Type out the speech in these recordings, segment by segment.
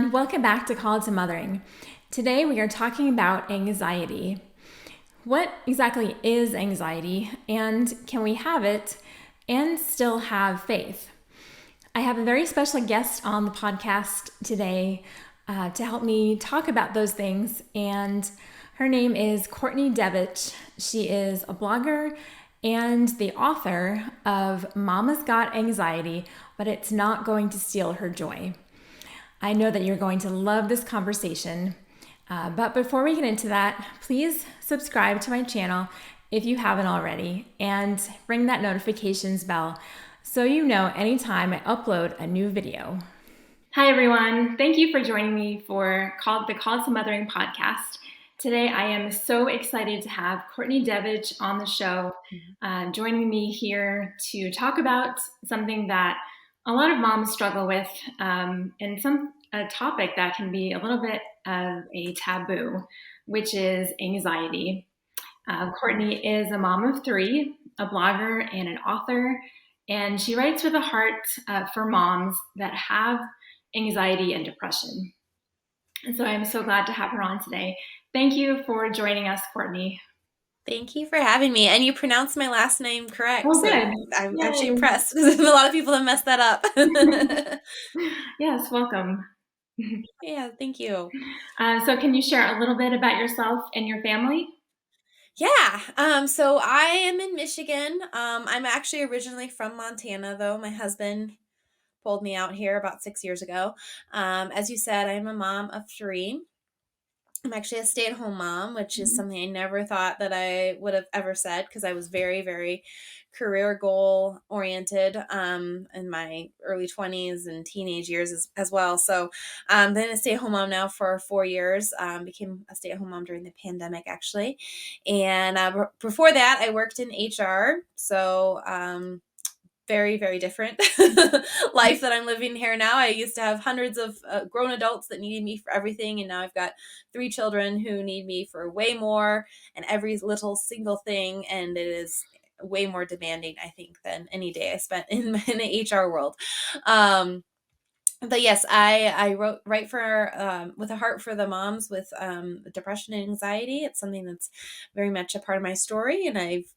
everyone. Welcome back to Call to Mothering. Today we are talking about anxiety. What exactly is anxiety, and can we have it and still have faith? I have a very special guest on the podcast today to help me talk about those things, and her name is Courtney Devich. She is a blogger and the author of Mama's Got Anxiety, but It's Not Going to Steal Her Joy. I know that you're going to love this conversation. But before we get into that, please subscribe to my channel if you haven't already and ring that notifications bell so you know anytime I upload a new video. Hi, everyone. Thank you for joining me for the Call to Mothering podcast. Today, I am so excited to have Courtney Devich on the show, joining me here to talk about something that a lot of moms struggle with, and a topic that can be a little bit of a taboo, which is anxiety. Courtney is a mom of three, a blogger and an author, and she writes with a heart for moms that have anxiety and depression. And so I'm so glad to have her on today. Thank you for joining us, Courtney. Thank you for having me. And you pronounced my last name correct. Oh, good. So I'm Yay. actually impressed because a lot of people have messed that up. Yes, welcome. Yeah, thank you. So can you share a little bit about yourself and your family? Yeah. So I am in Michigan. I'm actually originally from Montana, though. My husband pulled me out here about 6 years ago. As you said, I'm a mom of three. I'm actually a stay-at-home mom, which is something I never thought that I would have ever said because I was very, very career goal oriented in my early 20s and teenage years as well. So then a stay-at-home mom now for 4 years, became a stay-at-home mom during the pandemic actually. And before that, I worked in HR. So very, very different life that I'm living here now. I used to have hundreds of grown adults that needed me for everything. And now I've got three children who need me for way more and every little single thing. And it is way more demanding, I think, than any day I spent in the HR world. But yes, I write for with a heart for the moms with depression and anxiety. It's something that's very much a part of my story, and I've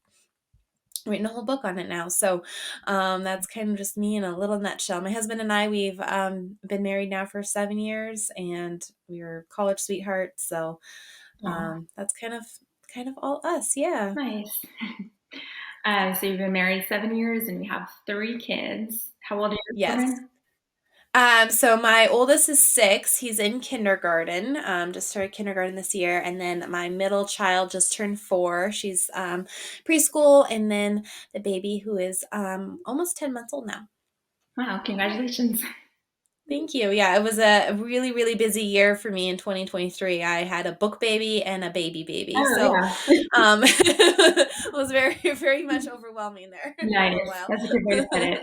written a whole book on it now. So that's kind of just me in a little nutshell. My husband and I, we've been married now for 7 years, and we were college sweethearts. So that's kind of all us. Yeah. Nice. So you've been married 7 years and you have three kids. How old are your Yes. children? So my oldest is 6. He's in kindergarten, just started kindergarten this year. And then my middle child just turned 4. She's preschool. And then the baby who is almost 10 months old now. Wow, congratulations. Thank you. Yeah, it was a really, really busy year for me in 2023. I had a book baby and a baby baby. Oh, So yeah. it was very, very much overwhelming there for a Nice. little while. That's a good way to put it.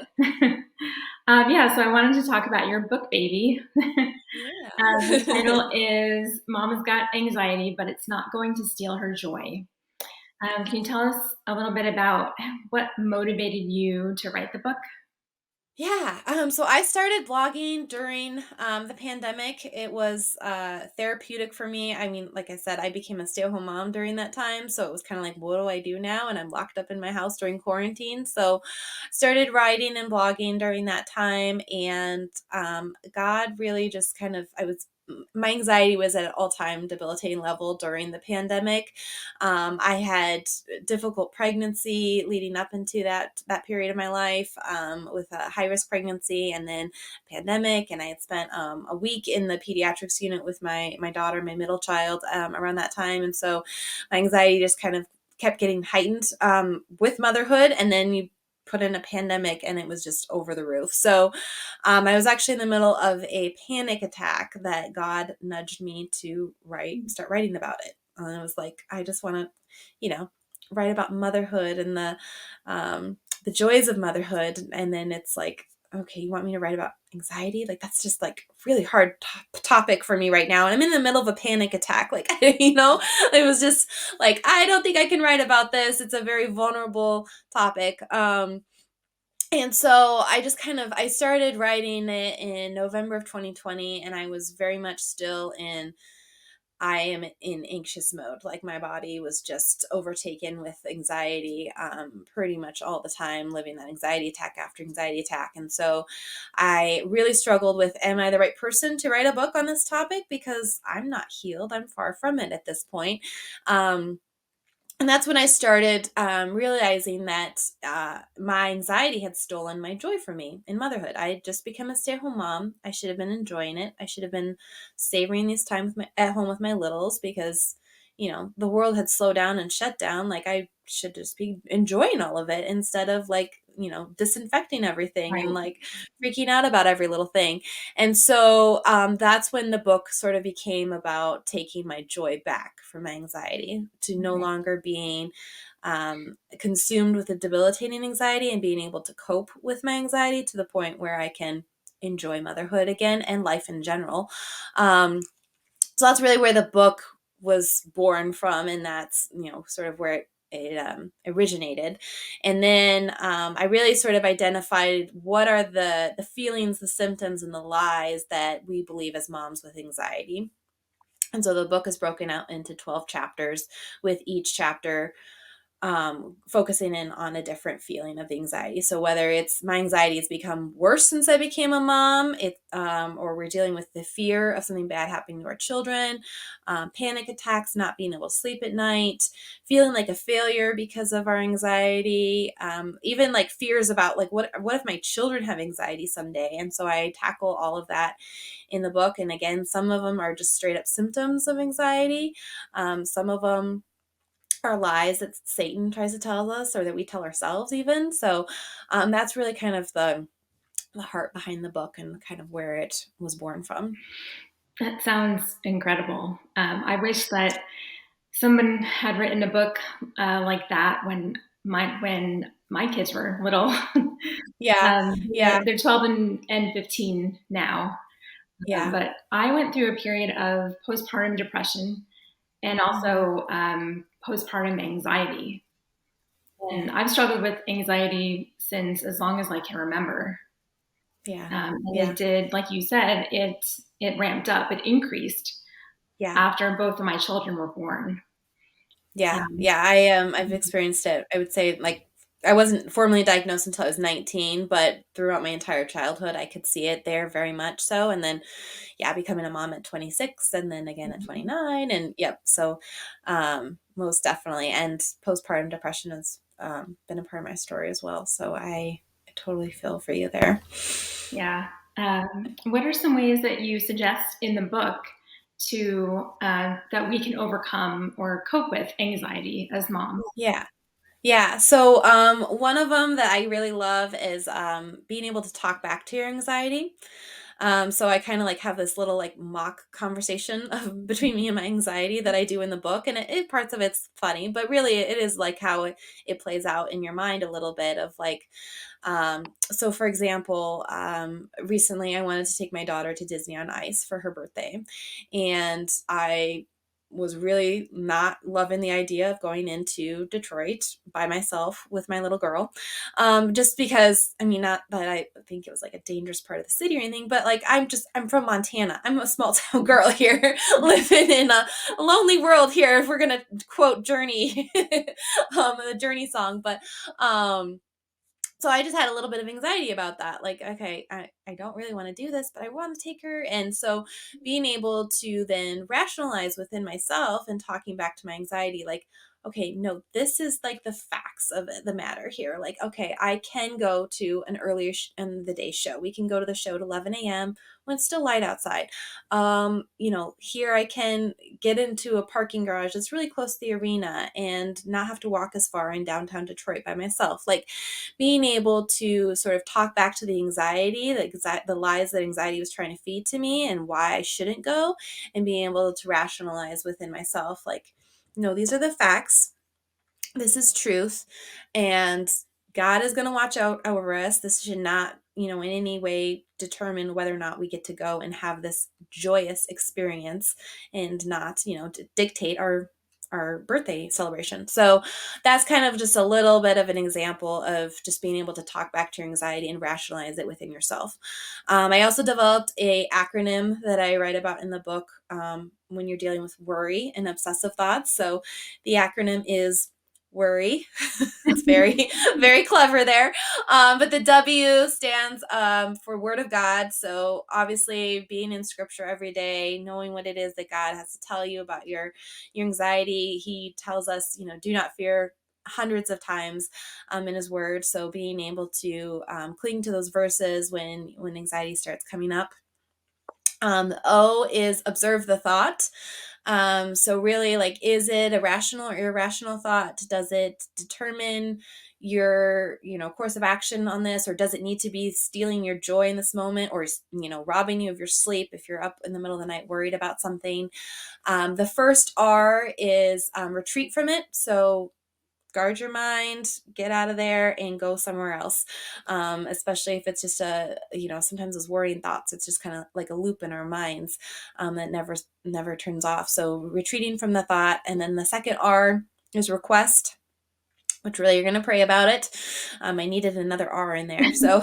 So I wanted to talk about your book baby. Yeah. The title is Mama's Got Anxiety, but It's Not Going to Steal Her Joy. Can you tell us a little bit about what motivated you to write the book? Yeah. So I started blogging during the pandemic. It was therapeutic for me. I mean, like I said, I became a stay-at-home mom during that time. So it was kind of like, what do I do now? And I'm locked up in my house during quarantine. So started writing and blogging during that time. And God really just my anxiety was at an all-time debilitating level during the pandemic. I had difficult pregnancy leading up into that period of my life, with a high-risk pregnancy and then pandemic. And I had spent a week in the pediatrics unit with my daughter, my middle child, around that time. And so my anxiety just kind of kept getting heightened with motherhood. And then you put in a pandemic and it was just over the roof. So I was actually in the middle of a panic attack that God nudged me to start writing about it. And I was like, I just want to, write about motherhood and the joys of motherhood. And then it's like, okay, you want me to write about anxiety? Like, that's just like really hard topic for me right now. And I'm in the middle of a panic attack. Like, it was just like, I don't think I can write about this. It's a very vulnerable topic. And so I started writing it in November of 2020, and I was very much still in I am in anxious mode. Like my body was just overtaken with anxiety, pretty much all the time, living that anxiety attack after anxiety attack. And so I really struggled with, am I the right person to write a book on this topic? Because I'm not healed. I'm far from it at this point. Um, and that's when I started realizing that my anxiety had stolen my joy from me in motherhood. I had just become a stay-at-home mom. I should have been enjoying it. I should have been savoring this time at home with my littles, because the world had slowed down and shut down. Like, I should just be enjoying all of it, instead of like disinfecting everything and Right. like freaking out about every little thing. And so that's when the book sort of became about taking my joy back from my anxiety, to no Okay. longer being consumed with a debilitating anxiety, and being able to cope with my anxiety to the point where I can enjoy motherhood again and life in general. So that's really where the book was born from, and that's sort of where it originated. And then I really sort of identified what are the feelings, the symptoms, and the lies that we believe as moms with anxiety. And so the book is broken out into 12 chapters, with each chapter focusing in on a different feeling of anxiety. So whether it's my anxiety has become worse since I became a mom, or we're dealing with the fear of something bad happening to our children, panic attacks, not being able to sleep at night, feeling like a failure because of our anxiety, even like fears about like what if my children have anxiety someday. And so I tackle all of that in the book. And again, some of them are just straight up symptoms of anxiety. Some of them are lies that Satan tries to tell us, or that we tell ourselves even. So that's really kind of the heart behind the book, and kind of where it was born from. That sounds incredible. I wish that someone had written a book like that when my kids were little. Yeah, yeah, They're 12 and 15 now. yeah. But I went through a period of postpartum depression and Hmm. also postpartum anxiety. And Yeah, I've struggled with anxiety since as long as I can remember. yeah, And it yeah, did, like you said, it ramped up, it increased yeah. after both of my children were born. Yeah, Um, yeah, I've experienced it. I would say, like, I wasn't formally diagnosed until I was 19, but throughout my entire childhood, I could see it there very much so. And then, yeah, becoming a mom at 26, and then again at 29, and yep. So, most definitely. And postpartum depression has been a part of my story as well. So I totally feel for you there. yeah. What are some ways that you suggest in the book to that we can overcome or cope with anxiety as moms? Yeah. Yeah. So, one of them that I really love is being able to talk back to your anxiety. So I kind of like have this little like mock conversation of, between me and my anxiety, that I do in the book, and parts of it's funny, but really it is like how it plays out in your mind a little bit of like, so for example, recently I wanted to take my daughter to Disney on Ice for her birthday, and I was really not loving the idea of going into Detroit by myself with my little girl. Just because, I mean, not that I think it was like a dangerous part of the city or anything, but like, I'm from Montana. I'm a small town girl here, living in a lonely world here, if we're going to quote Journey, the Journey song. But, so I just had a little bit of anxiety about that. Like, okay, I don't really want to do this, but I want to take her. And so being able to then rationalize within myself and talking back to my anxiety, like, okay, no, this is like the facts of the matter here. Like, okay, I can go to an earlier in the day show. We can go to the show at 11 a.m. when it's still light outside. Here I can get into a parking garage that's really close to the arena and not have to walk as far in downtown Detroit by myself. Like, being able to sort of talk back to the anxiety, the lies that anxiety was trying to feed to me, and why I shouldn't go, and being able to rationalize within myself, like, no, these are the facts. This is truth. And God is going to watch out over us. This should not, in any way determine whether or not we get to go and have this joyous experience, and not, dictate our our birthday celebration. So that's kind of just a little bit of an example of just being able to talk back to your anxiety and rationalize it within yourself. I also developed a acronym that I write about in the book when you're dealing with worry and obsessive thoughts. So the acronym is worry. It's very, very clever there. But the W stands for Word of God. So obviously, being in Scripture every day, knowing what it is that God has to tell you about your anxiety. He tells us, do not fear hundreds of times in His Word. So being able to cling to those verses when anxiety starts coming up. O is observe the thought. So really, like, is it a rational or irrational thought? Does it determine your, course of action on this, or does it need to be stealing your joy in this moment, or, robbing you of your sleep if you're up in the middle of the night worried about something? The first R is retreat from it. So guard your mind, get out of there and go somewhere else. Especially if it's just sometimes those worrying thoughts, it's just kind of like a loop in our minds that never turns off. So retreating from the thought. And then the second R is request, which really you're going to pray about it. I needed another R in there. So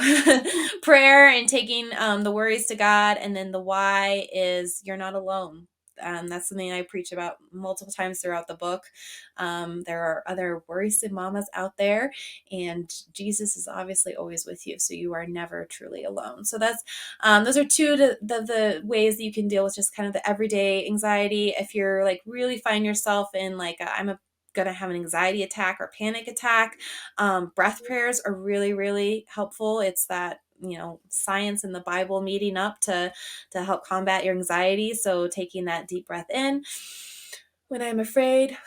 prayer and taking the worries to God. And then the Y is you're not alone. That's something I preach about multiple times throughout the book. There are other worrisome mamas out there, and Jesus is obviously always with you. So you are never truly alone. So that's those are two of the ways that you can deal with just kind of the everyday anxiety. If you're like really find yourself in like I'm going to have an anxiety attack or panic attack, breath prayers are really, really helpful. It's that science and the Bible meeting up to help combat your anxiety. So taking that deep breath in, when I'm afraid,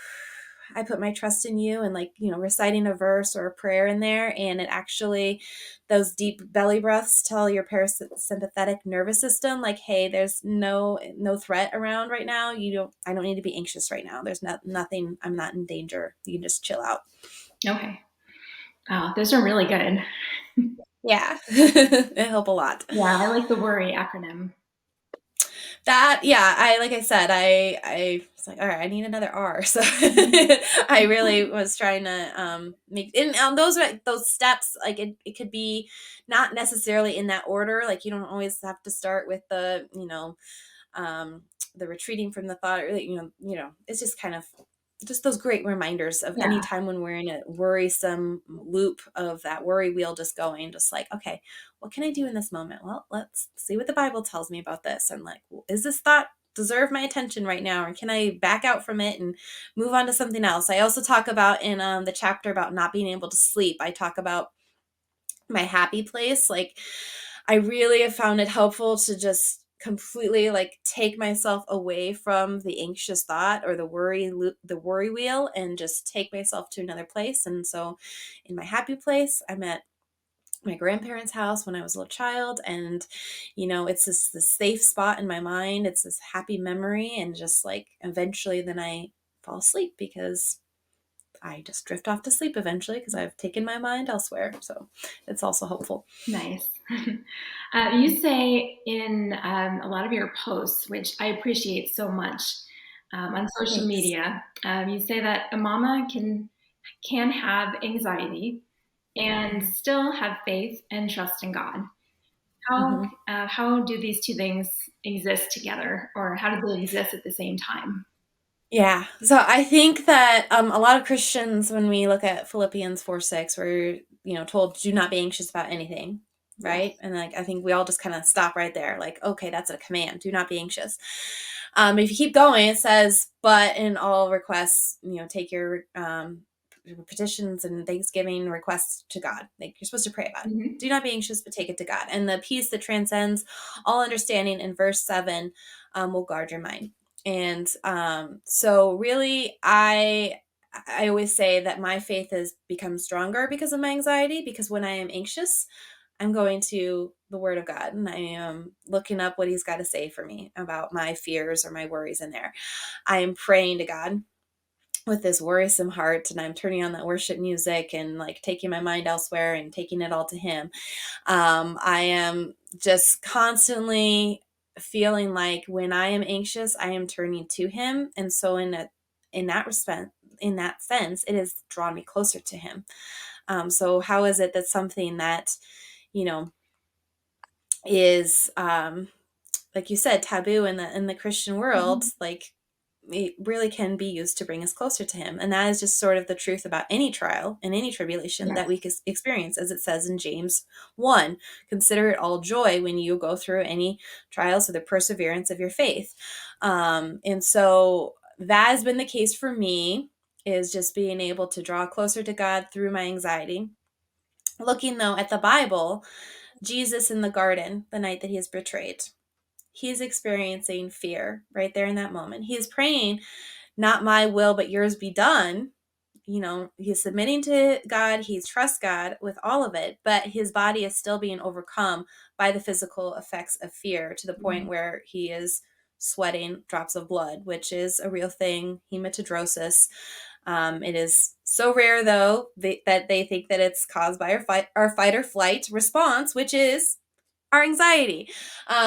I put my trust in you, and reciting a verse or a prayer in there. And it actually, those deep belly breaths tell your parasympathetic nervous system, like, hey, there's no threat around right now. I don't need to be anxious right now. There's nothing, I'm not in danger. You can just chill out. Okay. Wow, those are really good. Yeah. It help a lot. Yeah, I like the worry acronym. That, yeah, like I said, I was like, all right, I need another R. So I really was trying to make, and on those steps, like it could be not necessarily in that order. Like you don't always have to start with the retreating from the thought, or it's just kind of just those great reminders of any Yeah. time when we're in a worrisome loop of that worry wheel just going, just like, okay, what can I do in this moment? Well, let's see what the Bible tells me about this. And like, well, is this thought deserve my attention right now, or can I back out from it and move on to something else? I also talk about in the chapter about not being able to sleep, I talk about my happy place. Like, I really have found it helpful to just completely like take myself away from the anxious thought or the worry wheel, and just take myself to another place. And so in my happy place, I'm at my grandparents' house when I was a little child, and it's this safe spot in my mind. It's this happy memory, and just like eventually then I fall asleep because I just drift off to sleep eventually because I've taken my mind elsewhere. So it's also helpful. Nice. You say in a lot of your posts, which I appreciate so much on social Thanks. media, you say that a mama can have anxiety and still have faith and trust in God. Mm-hmm. How do these two things exist together, or how do they exist at the same time? Yeah. So I think that a lot of Christians, when we look at Philippians 4:6, we're told do not be anxious about anything, right? Yes. And like I think we all just kind of stop right there, like, okay, that's a command. Do not be anxious. But if you keep going, it says, but in all requests, take your petitions and thanksgiving requests to God. Like you're supposed to pray about it. Hmm. Do not be anxious, but take it to God. And the peace that transcends all understanding in verse 7 will guard your mind. And so really, I always say that my faith has become stronger because of my anxiety, because when I am anxious, I'm going to the Word of God and I am looking up what He's got to say for me about my fears or my worries in there. I am praying to God with this worrisome heart, and I'm turning on that worship music and like taking my mind elsewhere and taking it all to Him. I am just constantly feeling like when I am anxious, I am turning to Him. And so in that sense, it has drawn me closer to him. So how is it that something that, you know, is, like you said, taboo in the Christian world, Mhm. like it really can be used to bring us closer to him. And that is just sort of the truth about any trial and any tribulation that we Yes. experience, as it says in James 1. Consider it all joy when you go through any trials for the perseverance of your faith. And so that has been the case for me, is just being able to draw closer to God through my anxiety. Looking though at the Bible, Jesus in the garden, the night that he is betrayed, he's experiencing fear right there in that moment. He is praying, not my will, but yours be done. You know, he's submitting to God, he's trust God with all of it, but his body is still being overcome by the physical effects of fear, to the point Mhm. where he is sweating drops of blood, which is a real thing, hematidrosis. It is so rare, though, that they think that it's caused by our fight or flight response, which is our anxiety.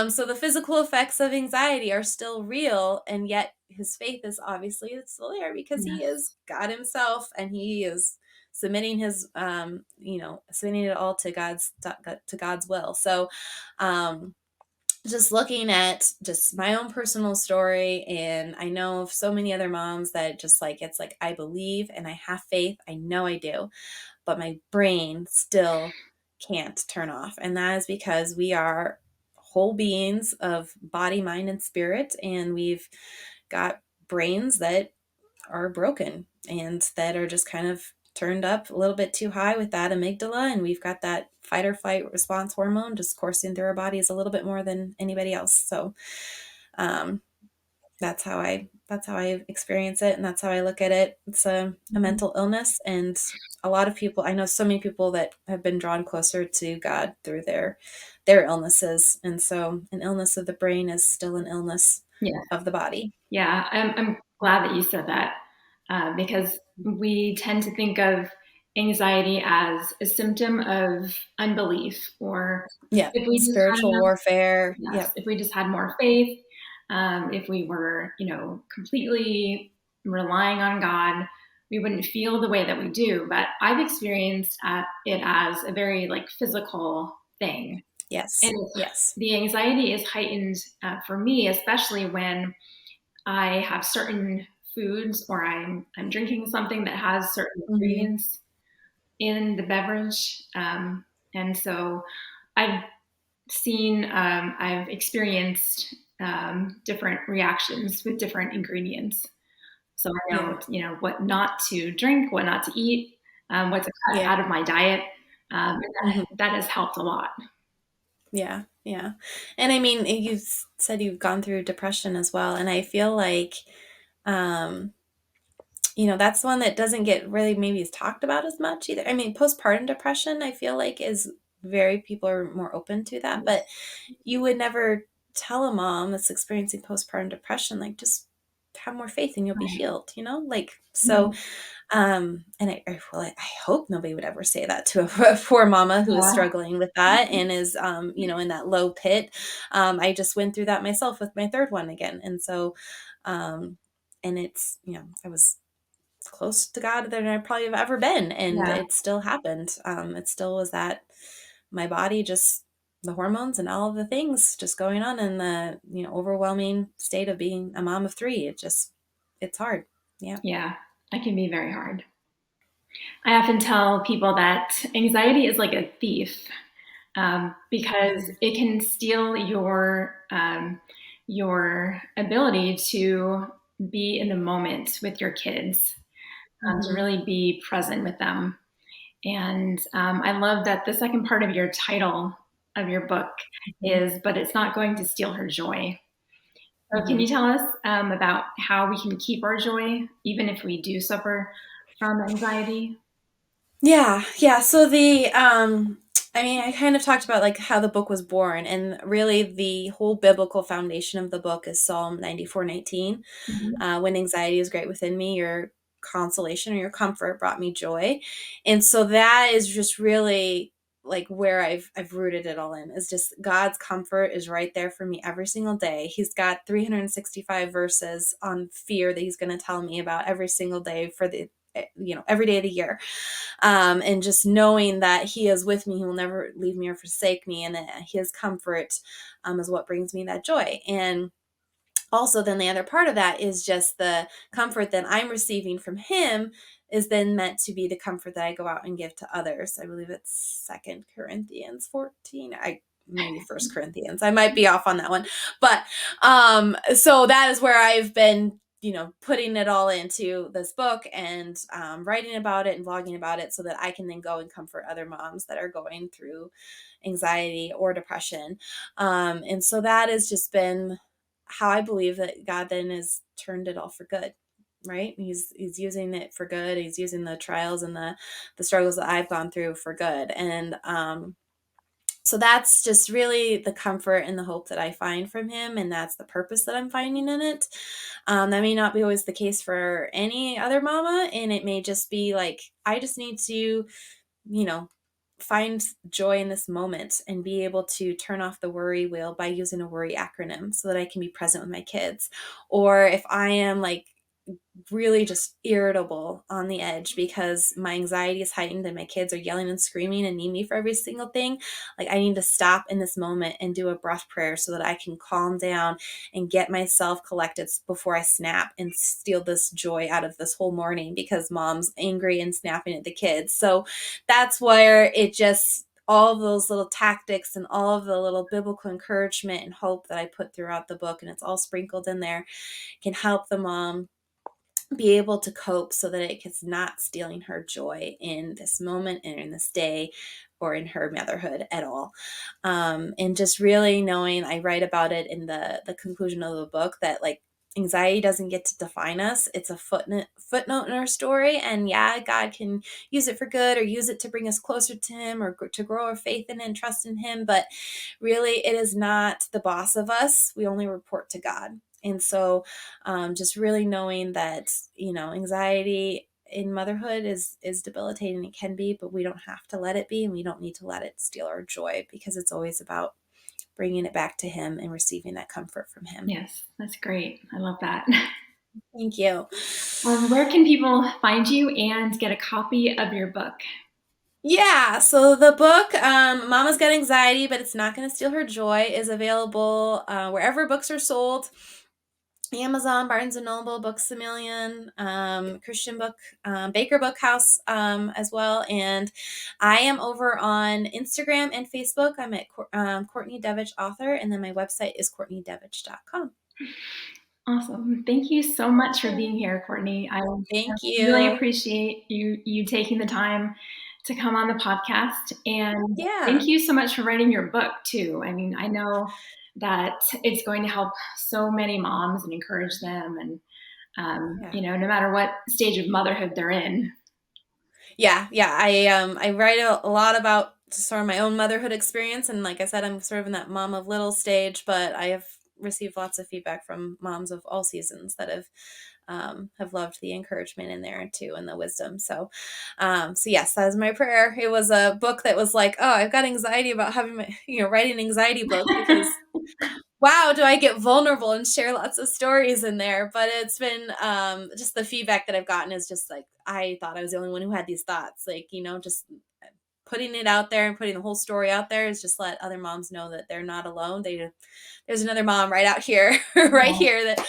So the physical effects of anxiety are still real, and yet his faith is obviously still there, because he is Yes. God himself, and he is submitting his, submitting it all to God's will. So, um, just looking at just my own personal story, and I know of so many other moms that just like, it's like, I believe and I have faith, I know I do, but my brain still can't turn off. And that is because we are whole beings of body, mind, and spirit. And we've got brains that are broken and that are just kind of turned up a little bit too high with that amygdala. And we've got that fight or flight response hormone just coursing through our bodies a little bit more than anybody else. So, um, that's how I experience it, and that's how I look at it. It's a Mhm. mental illness, and a lot of people, I know so many people that have been drawn closer to God through their illnesses. And so an illness of the brain is still an illness Yes. of the body. Yeah, I'm glad that you said that, because we tend to think of anxiety as a symptom of unbelief, or Yeah, if we just had spiritual enough, warfare. yes, Yep. if we just had more faith, if we were, completely relying on God, we wouldn't feel the way that we do. But I've experienced it as a very like physical thing, and Yes. Yes. the anxiety is heightened for me, especially when I have certain foods, or I'm drinking something that has certain Hmm. ingredients in the beverage, and so I've I've experienced different reactions with different ingredients. So I Yeah. know, what not to drink, what not to eat, what to cut Yeah. out of my diet, and Hmm. that has helped a lot. Yeah. Yeah. And I mean, you said you've gone through depression as well. And I feel like, um, that's one that doesn't get really maybe is talked about as much either. I mean, postpartum depression, I feel like, is very, people are more open to that, but Yes. you would never tell a mom that's experiencing postpartum depression, like, just have more faith and you'll be Right. healed, like, so, Mhm. and I hope nobody would ever say that to a poor mama who is Yeah. struggling with that and is, in that low pit. I just went through that myself with my third one again. And so, and it's, I was close to God than I probably have ever been. And Yeah. it still happened. It still was that my body just, the hormones and all of the things just going on, in the, overwhelming state of being a mom of three. It's hard. Yeah. Yeah. That can be very hard. I often tell people that anxiety is like a thief, because Mhm. it can steal your ability to be in the moment with your kids, to Mhm. really be present with them. And I love that the second part of your title of your book Mhm. is, "But it's not going to steal her joy." So, can you Mhm. tell us about how we can keep our joy even if we do suffer from anxiety? Yeah, yeah. So I mean, I kind of talked about like how the book was born, and really the whole biblical foundation of the book is Psalm 94:19. Mhm. When anxiety is great within me, your consolation or your comfort brought me joy. And so that is just really. like where I've rooted it all in, is just God's comfort is right there for me every single day. He's got 365 verses on fear that he's going to tell me about every single day for the, every day of the year. And just knowing that he is with me, he will never leave me or forsake me. And that his comfort is what brings me that joy. And also then the other part of that is just the comfort that I'm receiving from him is then meant to be the comfort that I go out and give to others. I believe it's 2 Corinthians 14. Maybe 1 Corinthians. I might be off on that one. But so that is where I've been, putting it all into this book and writing about it and vlogging about it so that I can then go and comfort other moms that are going through anxiety or depression. And so that has just been how I believe that God then has turned it all for good, right? He's using it for good. He's using the trials and the struggles that I've gone through for good. And so that's just really the comfort and the hope that I find from him. And that's the purpose that I'm finding in it. That may not be always the case for any other mama. And it may just be like, I just need to, find joy in this moment and be able to turn off the worry wheel by using a worry acronym so that I can be present with my kids. Or if I am like really just irritable on the edge because my anxiety is heightened and my kids are yelling and screaming and need me for every single thing, like I need to stop in this moment and do a breath prayer so that I can calm down and get myself collected before I snap and steal this joy out of this whole morning because mom's angry and snapping at the kids. So that's where it just, all of those little tactics and all of the little biblical encouragement and hope that I put throughout the book, and it's all sprinkled in there, can help the mom be able to cope so that it's not stealing her joy in this moment and in this day or in her motherhood at all. And just really knowing, I write about it in the conclusion of the book, that like anxiety doesn't get to define us. It's a footnote in our story. And yeah, God can use it for good or use it to bring us closer to him or to grow our faith in and trust in him. But really, it is not the boss of us. We only report to God. And so just really knowing that, anxiety in motherhood is debilitating. It can be, but we don't have to let it be, and we don't need to let it steal our joy, because it's always about bringing it back to him and receiving that comfort from him. Yes, that's great. I love that. Thank you. Where can people find you and get a copy of your book? Yeah, so the book, Mama's Got Anxiety, But It's Not Going to Steal Her Joy, is available wherever books are sold. Amazon, Barnes & Noble, Books A Million, Christian Book, Baker Book House as well. And I am over on Instagram and Facebook. I'm at Courtney Devich Author, and then my website is courtneydevich.com. Awesome. Thank you so much for being here, Courtney. I Thank you. really appreciate you taking the time to come on the podcast. And thank you so much for writing your book too. I mean, I know that it's going to help so many moms and encourage them, and no matter what stage of motherhood they're in. Yeah. I write a lot about sort of my own motherhood experience, and like I said, I'm sort of in that mom of little stage, but I have received lots of feedback from moms of all seasons that have loved the encouragement in there too, and the wisdom. So yes, that is my prayer. It was a book that was like, oh, I've got anxiety about having my, writing an anxiety book, because wow, do I get vulnerable and share lots of stories in there. But it's been just the feedback that I've gotten is just like, I thought I was the only one who had these thoughts. Like, just putting it out there and putting the whole story out there is just let other moms know that they're not alone. There's another mom right out here, here that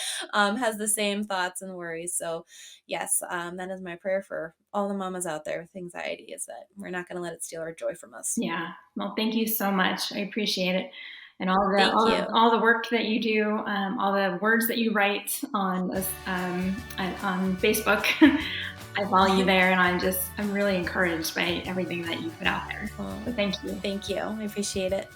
has the same thoughts and worries. So yes, that is my prayer for all the mamas out there with anxiety, is that we're not going to let it steal our joy from us. Yeah. Well, thank you so much. I appreciate it. And all the work that you do, all the words that you write on Facebook. I follow you there, and I'm really encouraged by everything that you put out there. So thank you. Thank you. I appreciate it.